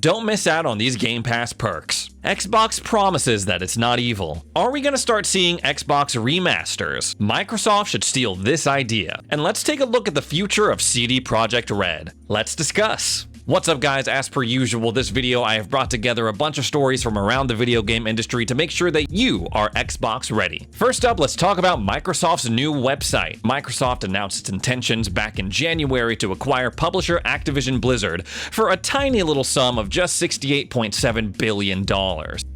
don't miss out on these Game Pass perks. Xbox promises that it's not evil. Are we gonna start seeing Xbox remasters? Microsoft should steal this idea. And let's take a look at the future of CD Projekt Red. Let's discuss. What's up guys, as per usual, this video I have brought together a bunch of stories from around the video game industry to make sure that you are Xbox ready. First up, let's talk about Microsoft's new website. Microsoft announced its intentions back in January to acquire publisher Activision Blizzard for a tiny little sum of just $68.7 billion.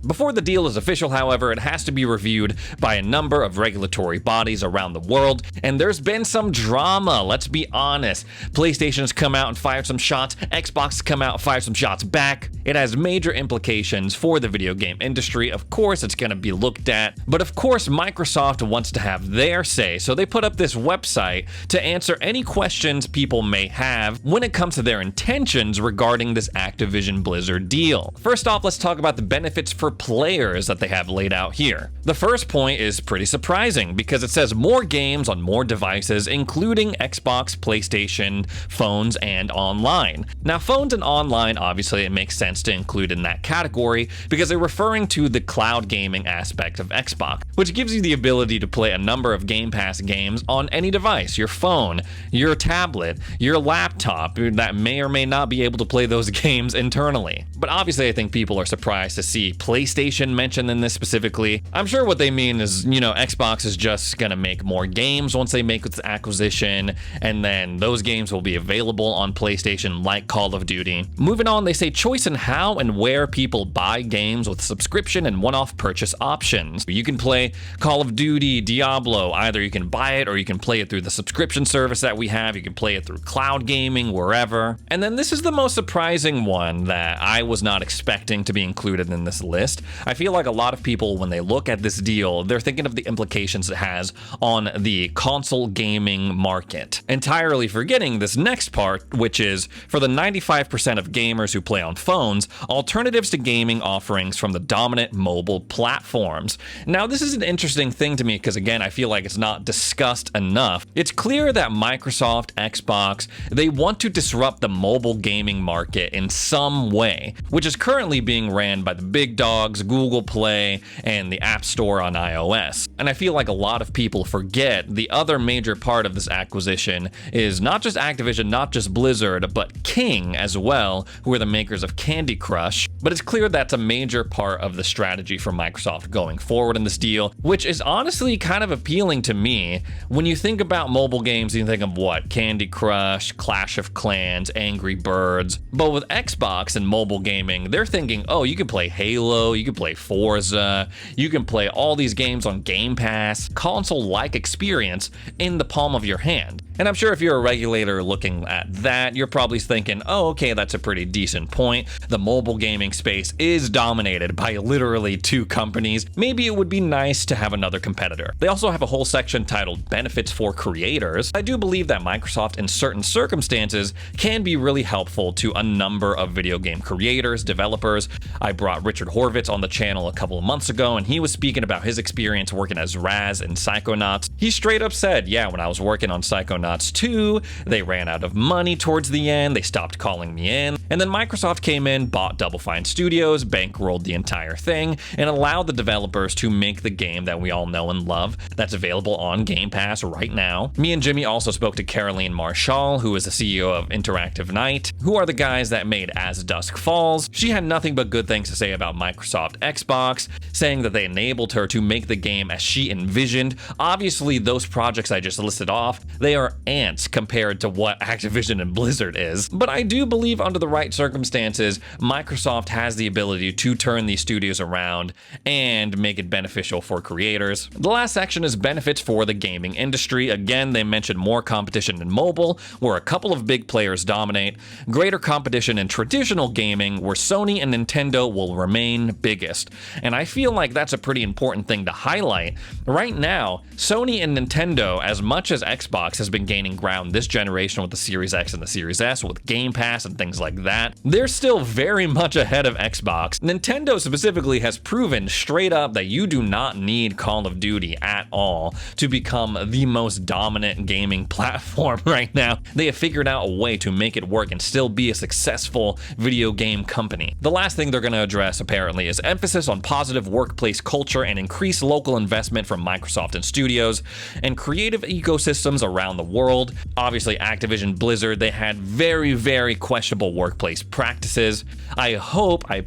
Before the deal is official, however, it has to be reviewed by a number of regulatory bodies around the world, and there's been some drama, let's be honest. PlayStation's come out and fired some shots, Xbox come out and fire some shots back. It has major implications for the video game industry. Of course, it's going to be looked at, but of course, Microsoft wants to have their say, so they put up this website to answer any questions people may have when it comes to their intentions regarding this Activision Blizzard deal. First off, let's talk about the benefits for players that they have laid out here. The first point is pretty surprising because it says more games on more devices, including Xbox, PlayStation, phones, and online. Now, phones and online, obviously, it makes sense to include in that category because they're referring to the cloud gaming aspect of Xbox, which gives you the ability to play a number of Game Pass games on any device, your phone, your tablet, your laptop, that may or may not be able to play those games internally. But obviously, I think people are surprised to see PlayStation mentioned in this specifically. I'm sure what they mean is, Xbox is just gonna make more games once they make this acquisition, and then those games will be available on PlayStation like Call of Duty. Moving on, they say choice in how and where people buy games with subscription and one-off purchase options. You can play Call of Duty, Diablo, either you can buy it or you can play it through the subscription service that we have, you can play it through cloud gaming, wherever. And then this is the most surprising one that I was not expecting to be included in this list. I feel like a lot of people, when they look at this deal, they're thinking of the implications it has on the console gaming market, entirely forgetting this next part, which is for the 95% of gamers who play on phones, alternatives to gaming offerings from the dominant mobile platforms. Now, this is an interesting thing to me because, again, I feel like it's not discussed enough. It's clear that Microsoft, Xbox, they want to disrupt the mobile gaming market in some way, which is currently being ran by the big dogs, Google Play, and the App Store on iOS. And I feel like a lot of people forget the other major part of this acquisition is not just Activision, not just Blizzard, but King as well, who are the makers of Candy Crush. But it's clear that's a major part of the strategy for Microsoft going forward in this deal, which is honestly kind of appealing to me. When you think about mobile games, you think of what? Candy Crush, Clash of Clans, Angry Birds. But with Xbox and mobile gaming, they're thinking, oh, you can play Halo, you can play Forza, you can play all these games on Game Pass, console-like experience in the palm of your hand. And I'm sure if you're a regulator looking at that, you're probably thinking, oh, okay, that's a pretty decent point. The mobile gaming space is dominated by literally two companies. Maybe it would be nice to have another competitor. They also have a whole section titled Benefits for Creators. I do believe that Microsoft, in certain circumstances, can be really helpful to a number of video game creators, developers. I brought Richard Horvitz on the channel a couple of months ago, and he was speaking about his experience working as Raz in Psychonauts. He straight up said, yeah, when I was working on Psychonauts 2, they ran out of money towards the end, they stopped calling me in, and then Microsoft came in, bought Double Fine Studios, bankrolled the entire thing, and allowed the developers to make the game that we all know and love that's available on Game Pass right now. Me and Jimmy also spoke to Caroline Marshall, who is the CEO of Interactive Night, who are the guys that made As Dusk Falls. She had nothing but good things to say about Microsoft Xbox, saying that they enabled her to make the game as she envisioned. Obviously, those projects I just listed off, they are ants compared to what Activision and Blizzard is. But I do believe under the right circumstances, Microsoft has the ability to turn these studios around and make it beneficial for creators. The last section is benefits for the gaming industry. Again, they mentioned more competition in mobile, where a couple of big players dominate, greater competition in traditional gaming, where Sony and Nintendo will remain biggest. And I feel like that's a pretty important thing to highlight. Right now, Sony and Nintendo, as much as Xbox has been gaining ground this generation with the Series X and the Series S, with Game Pass and things like that. They're still very much ahead of Xbox. Nintendo specifically has proven straight up that you do not need Call of Duty at all to become the most dominant gaming platform right now. They have figured out a way to make it work and still be a successful video game company. The last thing they're going to address apparently is emphasis on positive workplace culture and increased local investment from Microsoft and studios and creative ecosystems around the world. Obviously, Activision Blizzard, they had very questionable workplace practices. I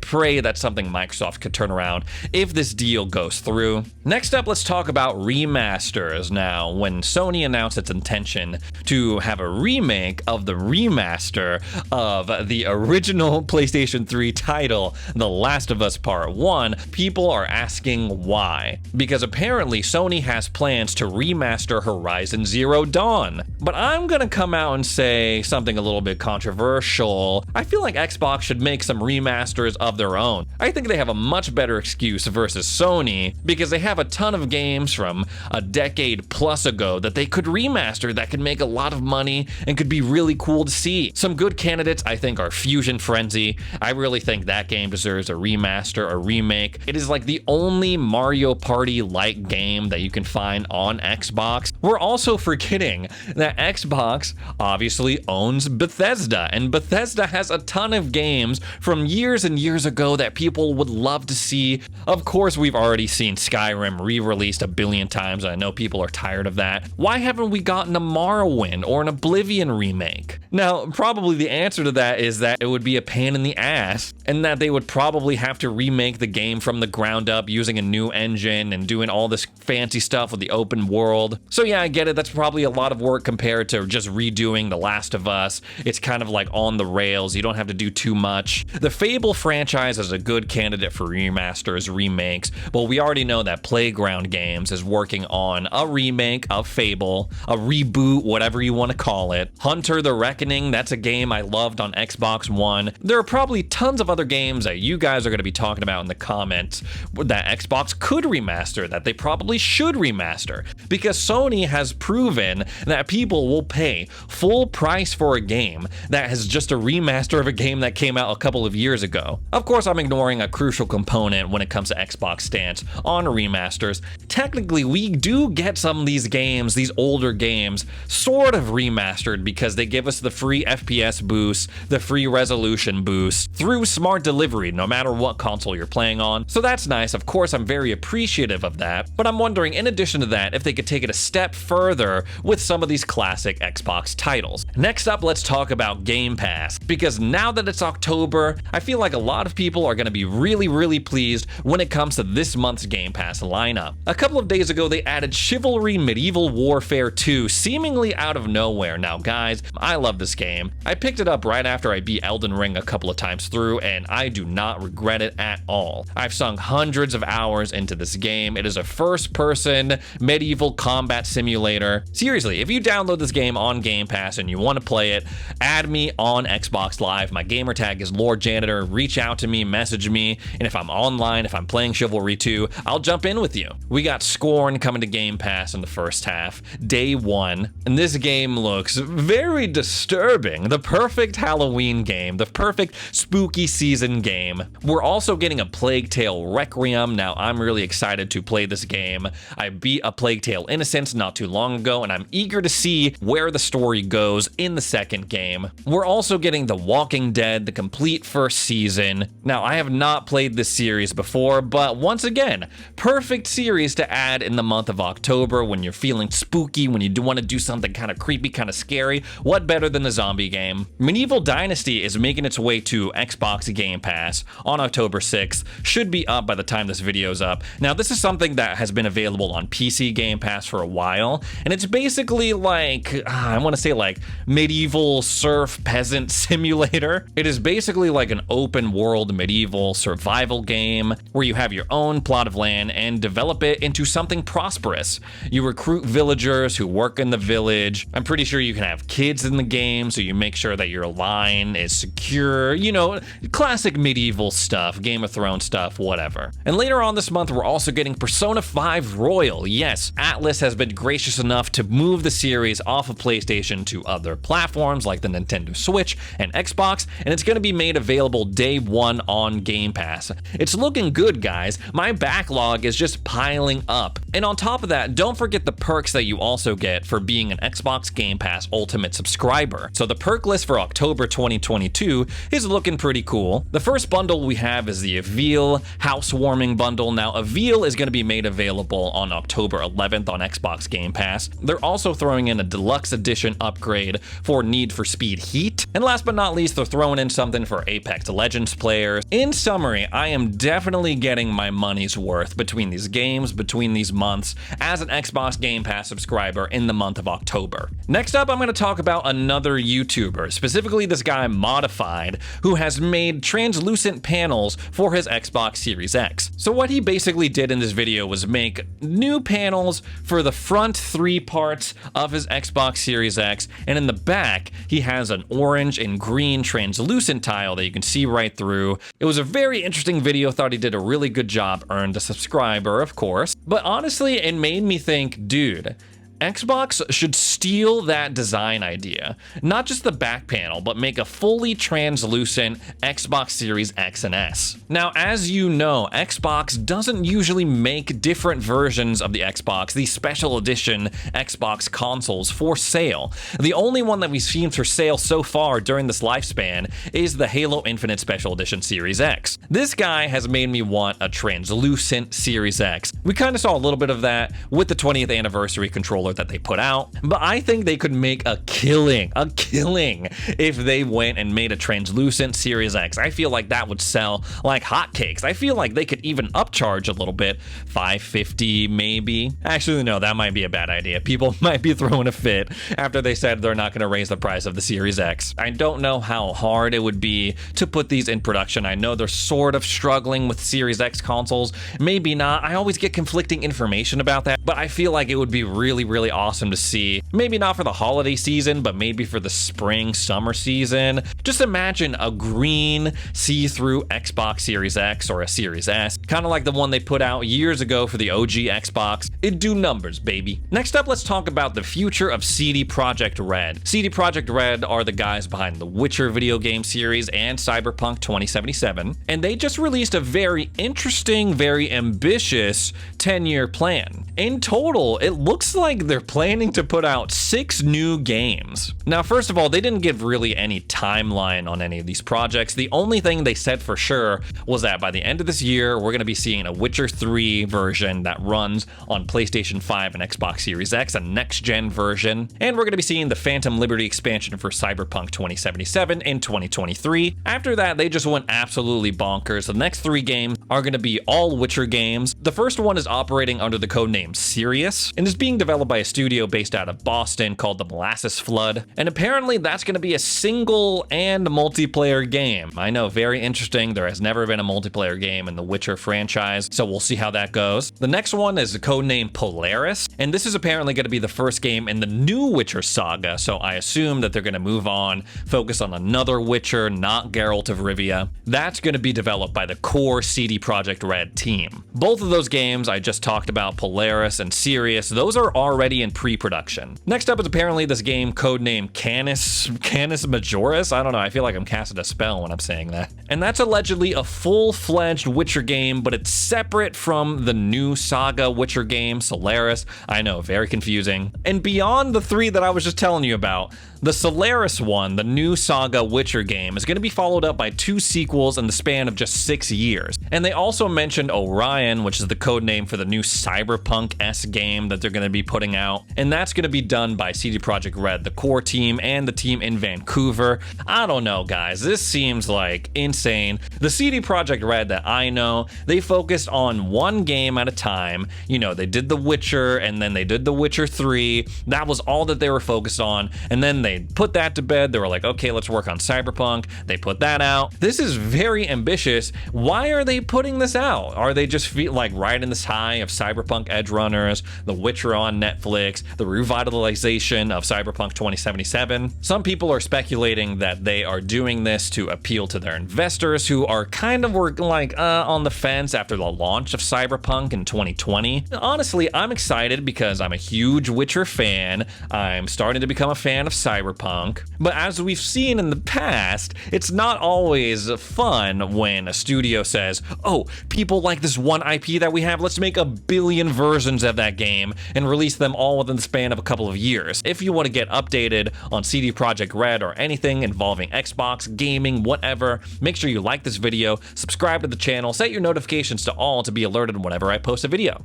pray that's something Microsoft could turn around if this deal goes through. Next up, let's talk about remasters. Now, when Sony announced its intention to have a remake of the remaster of the original PlayStation 3 title, The Last of Us Part 1, people are asking why. Because apparently Sony has plans to remaster Horizon Zero Dawn. But I'm gonna come out and say something a little bit controversial. I feel like Xbox should make some remasters of their own. I think they have a much better excuse versus Sony because they have a ton of games from a decade plus ago that they could remaster that could make a lot of money and could be really cool to see. Some good candidates I think are Fusion Frenzy. I really think that game deserves a remaster or remake. It is like the only Mario Party-like game that you can find on Xbox. We're also forgetting that Xbox obviously owns Bethesda, and Bethesda has a ton of games from years and years ago that people would love to see. Of course, we've already seen Skyrim re-released a billion times, and I know people are tired of that. Why haven't we gotten a Morrowind or an Oblivion remake? Now, probably the answer to that is that it would be a pain in the ass, and that they would probably have to remake the game from the ground up using a new engine and doing all this fancy stuff with the open world. So yeah, I get it, that's probably a lot of work compared to just redoing The Last of Us. It's kind of like on the rails, you don't have to do too much. The Fable franchise is a good candidate for remasters, remakes, but we already know that Playground Games is working on a remake of Fable, a reboot, whatever you want to call it. Hunter the Reckoning, that's a game I loved on Xbox One. There are probably tons of other games that you guys are going to be talking about in the comments that Xbox could remaster, that they probably should remaster, because Sony has proven that people will pay full price for a game that has just a remaster of a game that came out a couple of years ago. Of course, I'm ignoring a crucial component when it comes to Xbox stance on remasters. Technically, we do get some of these games, these older games, sort of remastered because they give us the free FPS boost, the free resolution boost through smart delivery, no matter what console you're playing on. So that's nice. Of course, I'm very appreciative of that, but I'm wondering, in addition to that, if they could take it a step further with some of these classic Xbox titles. Next up, let's talk about Game Pass, because now that it's October, I feel like a lot of people are going to be really pleased when it comes to this month's Game Pass lineup. A couple of days ago, they added Chivalry Medieval Warfare 2 seemingly out of nowhere. Now guys, I love this game. I picked it up right after I beat Elden Ring a couple of times through, and I do not regret it at all. I've sunk hundreds of hours into this game. It is a first-person medieval combat simulator. Seriously, if you download this game on Game Pass and you want to play it, add me on Xbox Live. My gamer tag is Lord Janitor. Reach out to me, message me, and if I'm online, if I'm playing Chivalry 2, I'll jump in with you. We got Scorn coming to Game Pass in the first half, day one, and this game looks very disturbing. The perfect Halloween game, the perfect spooky season game. We're also getting a Plague Tale Requiem. Now, I'm really excited to play this game. I beat A Plague Tale Innocence not too long ago, and I'm eager to see where the story goes in the second game. We're also getting The Walking Dead, the complete first season. Now, I have not played this series before, but once again, perfect series to add in the month of October when you're feeling spooky, when you do want to do something kind of creepy, kind of scary. What better than a zombie game? Medieval Dynasty is making its way to Xbox Game Pass on October 6th. Should be up by the time this video's up. Now, this is something that has been available on PC Game Pass for a while, and it's basically like, I want to say like medieval serf peasant simulator. It is basically like an open world medieval survival game where you have your own plot of land and develop it into something prosperous. You recruit villagers who work in the village. I'm pretty sure you can have kids in the game, so you make sure that your line is secure, you know, classic medieval stuff, Game of Thrones stuff, whatever. And later on this month, we're also getting Persona 5 Royal. Yes, Atlas has been gracious enough to move the series off of PlayStation to other platforms like the Nintendo Switch and Xbox, and it's going to be made available day one on Game Pass. It's looking good, guys. My backlog is just piling up. And on top of that, don't forget the perks that you also get for being an Xbox Game Pass Ultimate subscriber. So the perk list for October 2022 is looking pretty cool. The first bundle we have is the Avil Housewarming Bundle. Now, Avil is going to be made available on October 11th on Xbox Game Pass. They're also throwing in a deluxe edition upgrade for Need for Speed Heat. And last but not least, they're throwing in something for Apex Legends players. In summary, I am definitely getting my money's worth between these games, between these months, as an Xbox Game Pass subscriber in the month of October. Next up, I'm going to talk about another YouTuber, specifically this guy Modified, who has made translucent panels for his Xbox Series X. So what he basically did in this video was make new panels for the front three parts of his Xbox Series X, and in the back, he has an orange and green translucent tile that you can see right through. It was a very interesting video, thought he did a really good job, earned a subscriber, of course. But honestly, it made me think, dude, Xbox should steal that design idea. Not just the back panel, but make a fully translucent Xbox Series X and S. Now, as you know, Xbox doesn't usually make different versions of the Xbox, these special edition Xbox consoles, for sale. The only one that we've seen for sale so far during this lifespan is the Halo Infinite Special Edition Series X. This guy has made me want a translucent Series X. We kind of saw a little bit of that with the 20th anniversary controller that they put out, but I think they could make a killing if they went and made a translucent Series X. I feel like that would sell like hotcakes. I feel like they could even upcharge a little bit, $550 maybe. Actually, no, that might be a bad idea. People might be throwing a fit after they said they're not going to raise the price of the Series X. I don't know how hard it would be to put these in production. I know they're sort of struggling with Series X consoles. Maybe not. I always get conflicting information about that, but I feel like it would be really awesome to see. Maybe not for the holiday season, but maybe for the spring, summer season. Just imagine a green see-through Xbox Series X or a Series S, kind of like the one they put out years ago for the OG Xbox. It'd do numbers, baby. Next up, let's talk about the future of CD Projekt Red. CD Projekt Red are the guys behind the Witcher video game series and Cyberpunk 2077, and they just released a very interesting, very ambitious 10-year plan. In total, it looks like they're planning to put out 6 new games. Now, first of all, they didn't give really any timeline on any of these projects. The only thing they said for sure was that by the end of this year, we're going to be seeing a Witcher 3 version that runs on PlayStation 5 and Xbox Series X, a next-gen version, and we're going to be seeing the Phantom Liberty expansion for Cyberpunk 2077 in 2023. After that, they just went absolutely bonkers. The next 3 games are going to be all Witcher games. The first one is operating under the codename Sirius, and is being developed by a studio based out of Boston called the Molasses Flood, and apparently that's going to be a single and multiplayer game. I know, very interesting. There has never been a multiplayer game in the Witcher franchise, so we'll see how that goes. The next one is the codename Polaris, and this is apparently going to be the first game in the new Witcher saga, so I assume that they're going to move on, focus on another Witcher, not Geralt of Rivia. That's going to be developed by the core CD Projekt Red team. Both of those games I just talked about, Polaris and Sirius, those are already in pre-production. Next up is apparently this game codenamed Canis Majoris. I don't know, I feel like I'm casting a spell when I'm saying that. And that's allegedly a full-fledged Witcher game, but it's separate from the new saga Witcher game, Solaris. I know, very confusing. And beyond the 3 that I was just telling you about, the Solaris one, the new saga Witcher game, is going to be followed up by 2 sequels in the span of just 6 years. And they also mentioned Orion, which is the code name for the new Cyberpunk-esque game that they're going to be putting out. And that's going to be done by CD Projekt Red, the core team, and the team in Vancouver. I don't know, guys. This seems like insane. The CD Projekt Red that I know, they focused on one game at a time. You know, they did The Witcher, and then they did The Witcher 3. That was all that they were focused on. And then they They put that to bed. They were like, okay, let's work on Cyberpunk. They put that out. This is very ambitious. Why are they putting this out? Are they just like riding this high of Cyberpunk Edge Runners, The Witcher on Netflix, the revitalization of Cyberpunk 2077? Some people are speculating that they are doing this to appeal to their investors who are kind of like on the fence after the launch of Cyberpunk in 2020. Honestly, I'm excited because I'm a huge Witcher fan. I'm starting to become a fan of Cyberpunk. But as we've seen in the past, it's not always fun when a studio says, oh, people like this one IP that we have, let's make a billion versions of that game and release them all within the span of a couple of years. If you want to get updated on CD Projekt Red or anything involving Xbox, gaming, whatever, make sure you like this video, subscribe to the channel, set your notifications to all to be alerted whenever I post a video.